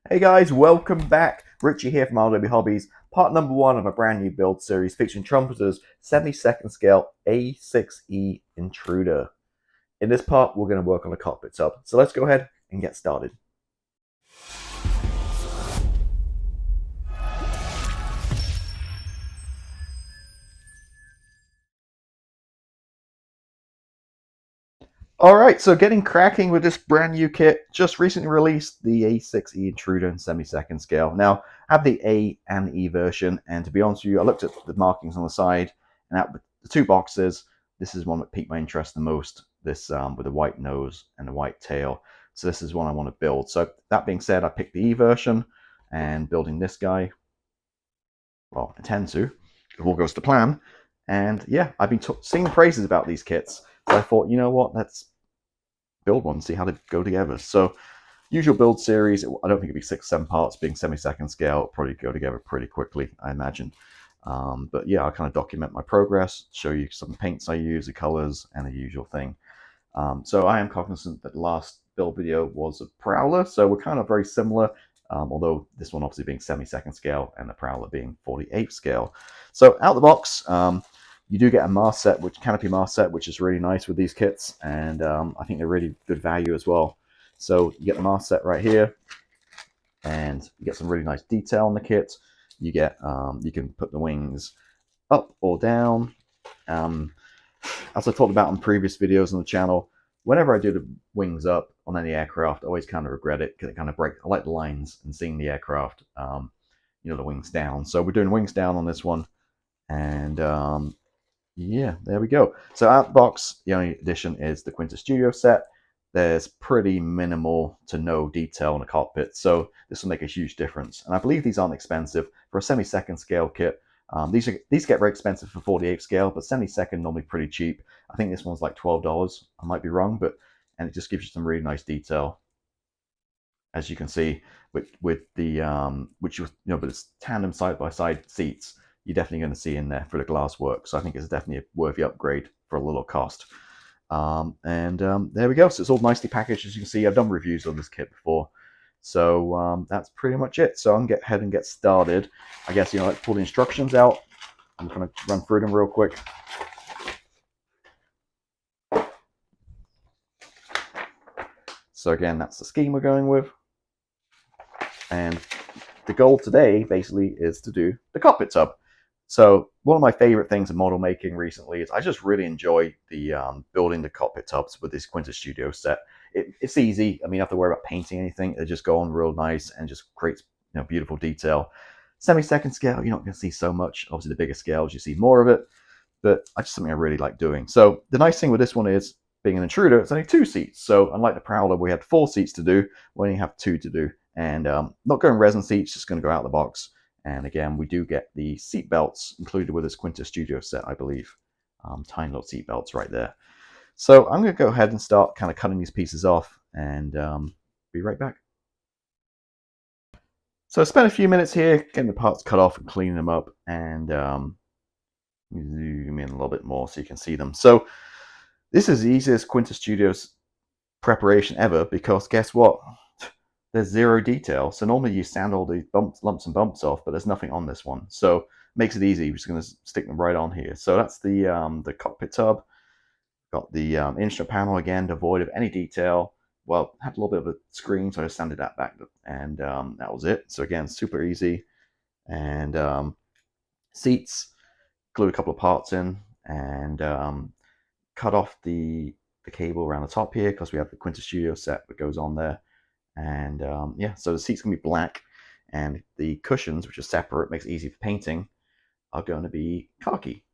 Hey guys, welcome back. Richie here from RW Hobbies, part number one of a brand new build series featuring Trumpeter's 72nd scale A-6E Intruder. In this part, we're going to work on the cockpit sub. So let's go ahead and get started. Alright, so getting cracking with this brand new kit. Just recently released the A-6E Intruder in 72nd scale. Now, I have the A and E version, and to be honest with you, I looked at the markings on the side, and out of the two boxes, this is one that piqued my interest the most, this with a white nose and a white tail. So this is one I want to build. So that being said, I picked the E version, and building this guy, well, I intend to, if all goes to plan. And yeah, I've been seeing praises about these kits. So I thought, you know what, let's build one, see how they go together. So usual build series, I don't think it'd be 6-7 parts, being 72nd scale, it'll probably go together pretty quickly, I imagine. But yeah, I'll kind of document my progress, show you some paints I use, the colors, and the usual thing. So I am cognizant that the last build video was a Prowler, so we're kind of very similar, although this one obviously being 72nd scale and the Prowler being 48th scale. So out the box, you do get a mast set, canopy mast set, which is really nice with these kits, and I think they're really good value as well. So you get the mast set right here, and you get some really nice detail on the kit. You get you can put the wings up or down. As I talked about in previous videos on the channel, whenever I do the wings up on any aircraft, I always kind of regret it because it kind of breaks. I like the lines and seeing the aircraft, you know, the wings down. So we're doing wings down on this one, and yeah, there we go. So out the box, the only addition is the Quinta Studios set. There's pretty minimal to no detail in the cockpit, so this will make a huge difference. And I believe these aren't expensive. For a 72nd scale kit, these get very expensive for 48th scale, but 72nd normally pretty cheap. I think this one's like $12. I might be wrong, and it just gives you some really nice detail, as you can see with the which but it's tandem side by side seats. You're definitely going to see in there for the glass work. So I think it's definitely a worthy upgrade for a little cost. There we go. So it's all nicely packaged, as you can see. I've done reviews on this kit before. So that's pretty much it. So I'm going to get ahead and get started. I guess, let's pull the instructions out. I'm going to run through them real quick. So again, that's the scheme we're going with. And the goal today basically is to do the cockpit tub. So one of my favorite things in model making recently is I just really enjoy the building the cockpit tubs with this Quinta Studios set. It's easy. I mean, you don't have to worry about painting anything. They just go on real nice and just creates beautiful detail. 72nd scale, you're not going to see so much. Obviously, the bigger scales, you see more of it. But it's just something I really like doing. So the nice thing with this one is, being an intruder, it's only 2 seats. So unlike the Prowler, we had 4 seats to do. We only have 2 to do. And not going resin seats, just going to go out of the box. And again, we do get the seat belts included with this Quinta Studio set, I believe. Tiny little seat belts right there. So I'm going to go ahead and start kind of cutting these pieces off and be right back. So I spent a few minutes here getting the parts cut off and cleaning them up, and zoom in a little bit more so you can see them. So this is the easiest Quinta Studios preparation ever, because guess what? There's 0 detail. So normally you sand all the lumps and bumps off, but there's nothing on this one. So it makes it easy. We're just going to stick them right on here. So that's the cockpit tub. Got the instrument panel, again, devoid of any detail. Well, had a little bit of a screen, so I just sanded that back, and that was it. So again, super easy. And seats, glued a couple of parts in, and cut off the cable around the top here, because we have the Quinta Studio set that goes on there. And yeah, so the seat's going to be black, and the cushions, which are separate, makes it easy for painting, are going to be khaki.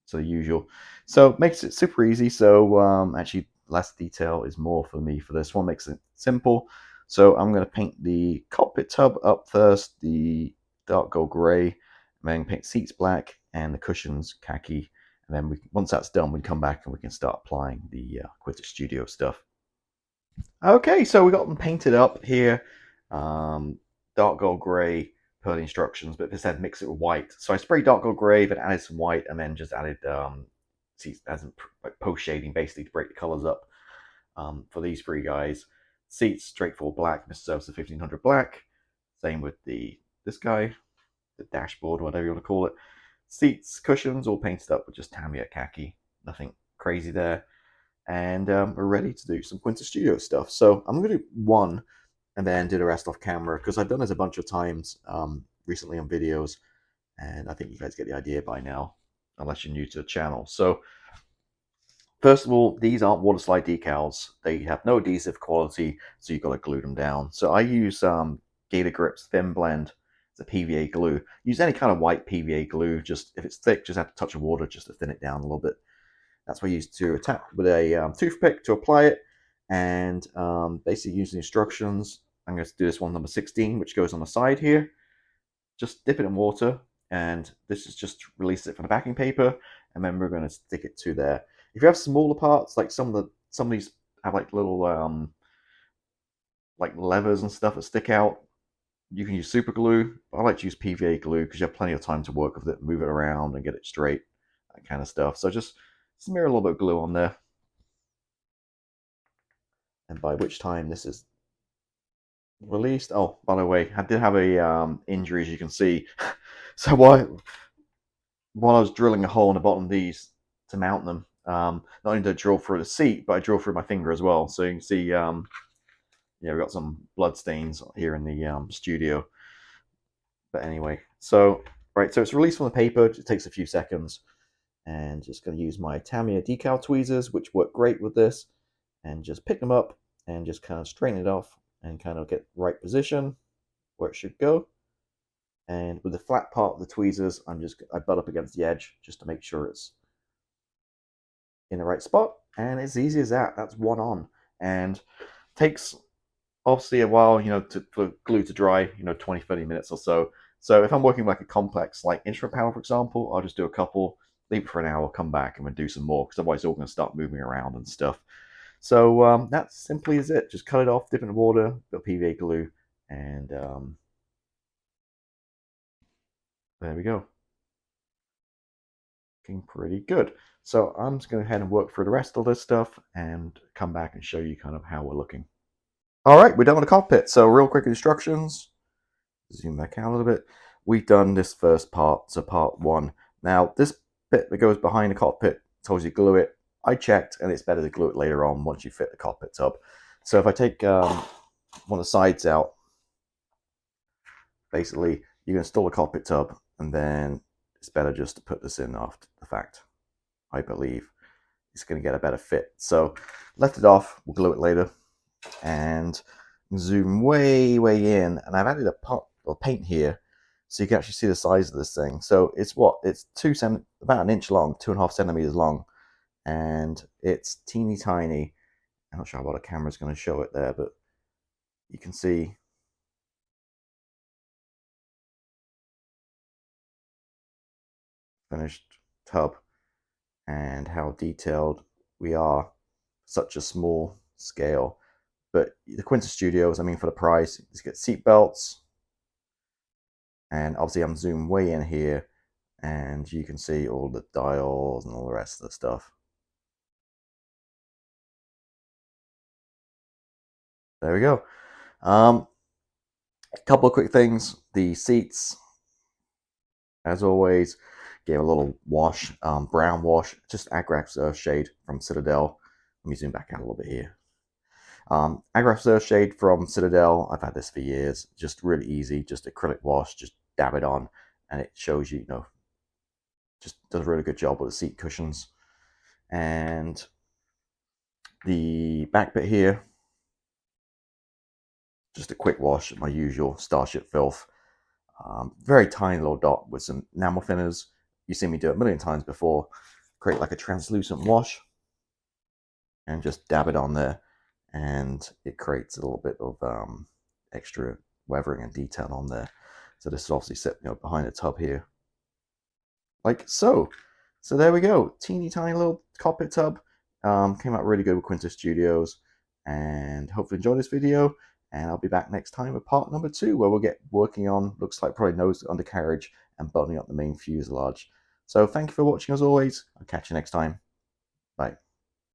So the usual. So it makes it super easy. So actually, less detail is more for me for this one. Makes it simple. So I'm going to paint the cockpit tub up first, the dark gold gray, and then paint seats black and the cushions khaki. And then once that's done, we can come back and we can start applying the Quinta Studio stuff. Okay, so we got them painted up here, dark gold grey per the instructions, but they said mix it with white. So I sprayed dark gold grey, but added some white, and then just added post shading basically to break the colours up for these 3 guys. Seats straightforward black, Mr. Service 1500 black. Same with this guy, the dashboard, whatever you want to call it. Seats, cushions, all painted up with just Tamiya khaki. Nothing crazy there. And we're ready to do some Quinta Studios stuff. So I'm going to do one and then do the rest off camera, because I've done this a bunch of times recently on videos, and I think you guys get the idea by now, unless you're new to the channel. So first of all, these aren't water slide decals. They have no adhesive quality, so you've got to glue them down. So I use Gator Grips Thin Blend. It's a PVA glue. Use any kind of white PVA glue. Just if it's thick, just add a touch of water just to thin it down a little bit. That's what I use to attack with a toothpick to apply it. And basically using the instructions, I'm going to do this one, number 16, which goes on the side here. Just dip it in water, and this is just release it from the backing paper, and then we're going to stick it to there. If you have smaller parts, like some of these have like little like levers and stuff that stick out, you can use super glue. I like to use PVA glue because you have plenty of time to work with it, move it around and get it straight, that kind of stuff. So just smear a little bit of glue on there, and by which time this is released. Oh, by the way, I did have a injury, as you can see. So while I was drilling a hole in the bottom of these to mount them, not only did I drill through the seat, but I drilled through my finger as well. So you can see, yeah, we've got some blood stains here in the studio. But anyway, so right, so it's released from the paper. It takes a few seconds, and just going to use my Tamiya decal tweezers, which work great with this, and just pick them up and just kind of straighten it off and kind of get the right position where it should go. And with the flat part of the tweezers, I butt up against the edge just to make sure it's in the right spot. And it's easy as that. That's one on, and takes obviously a while, you know, for glue to dry, you know, 20-30 minutes or so. So if I'm working like a complex like instrument panel, for example, I'll just do a couple, leave it for an hour, come back, and then do some more, because otherwise it's all going to start moving around and stuff. So that simply is it. Just cut it off, dip it in water, bit of PVA glue, and there we go. Looking pretty good. So I'm just going to go ahead and work through the rest of this stuff and come back and show you kind of how we're looking. All right, we're done with the cockpit. So real quick instructions. Zoom back out a little bit. We've done this first part, so part one. Now this bit that goes behind the cockpit tells you glue it. I checked, and it's better to glue it later on once you fit the cockpit tub. So if I take one of the sides out, basically you can install a cockpit tub, and then it's better just to put this in after the fact. I believe it's going to get a better fit. So left it off, we'll glue it later, and zoom way in, and I've added a pot of paint here so you can actually see the size of this thing. So it's about an inch long, 2.5 centimeters long, and it's teeny tiny. I'm not sure how the camera's going to show it there, but you can see finished tub and how detailed we are, such a small scale. But the Quinta Studios, I mean, for the price, you get seat belts, and obviously I'm zoomed way in here, and you can see all the dials and all the rest of the stuff. There we go. A couple of quick things. The seats, as always, gave a little wash, brown wash, just Agraf's Earthshade from Citadel. Let me zoom back out a little bit here. Agraf's Earthshade from Citadel. I've had this for years. Just really easy, just acrylic wash, just dab it on, and it shows you, just does a really good job with the seat cushions. And the back bit here, just a quick wash, my usual Starship filth. Very tiny little dot with some enamel thinners. You've seen me do it a million times before. Create like a translucent wash and just dab it on there, and it creates a little bit of extra weathering and detail on there. So this is obviously set behind the tub here, like so. So there we go, teeny tiny little cockpit tub. Came out really good with Quinta Studios, and hopefully enjoy this video. And I'll be back next time with part number 2, where we'll get working on, looks like probably nose undercarriage and buttoning up the main fuselage. So thank you for watching as always. I'll catch you next time. Bye.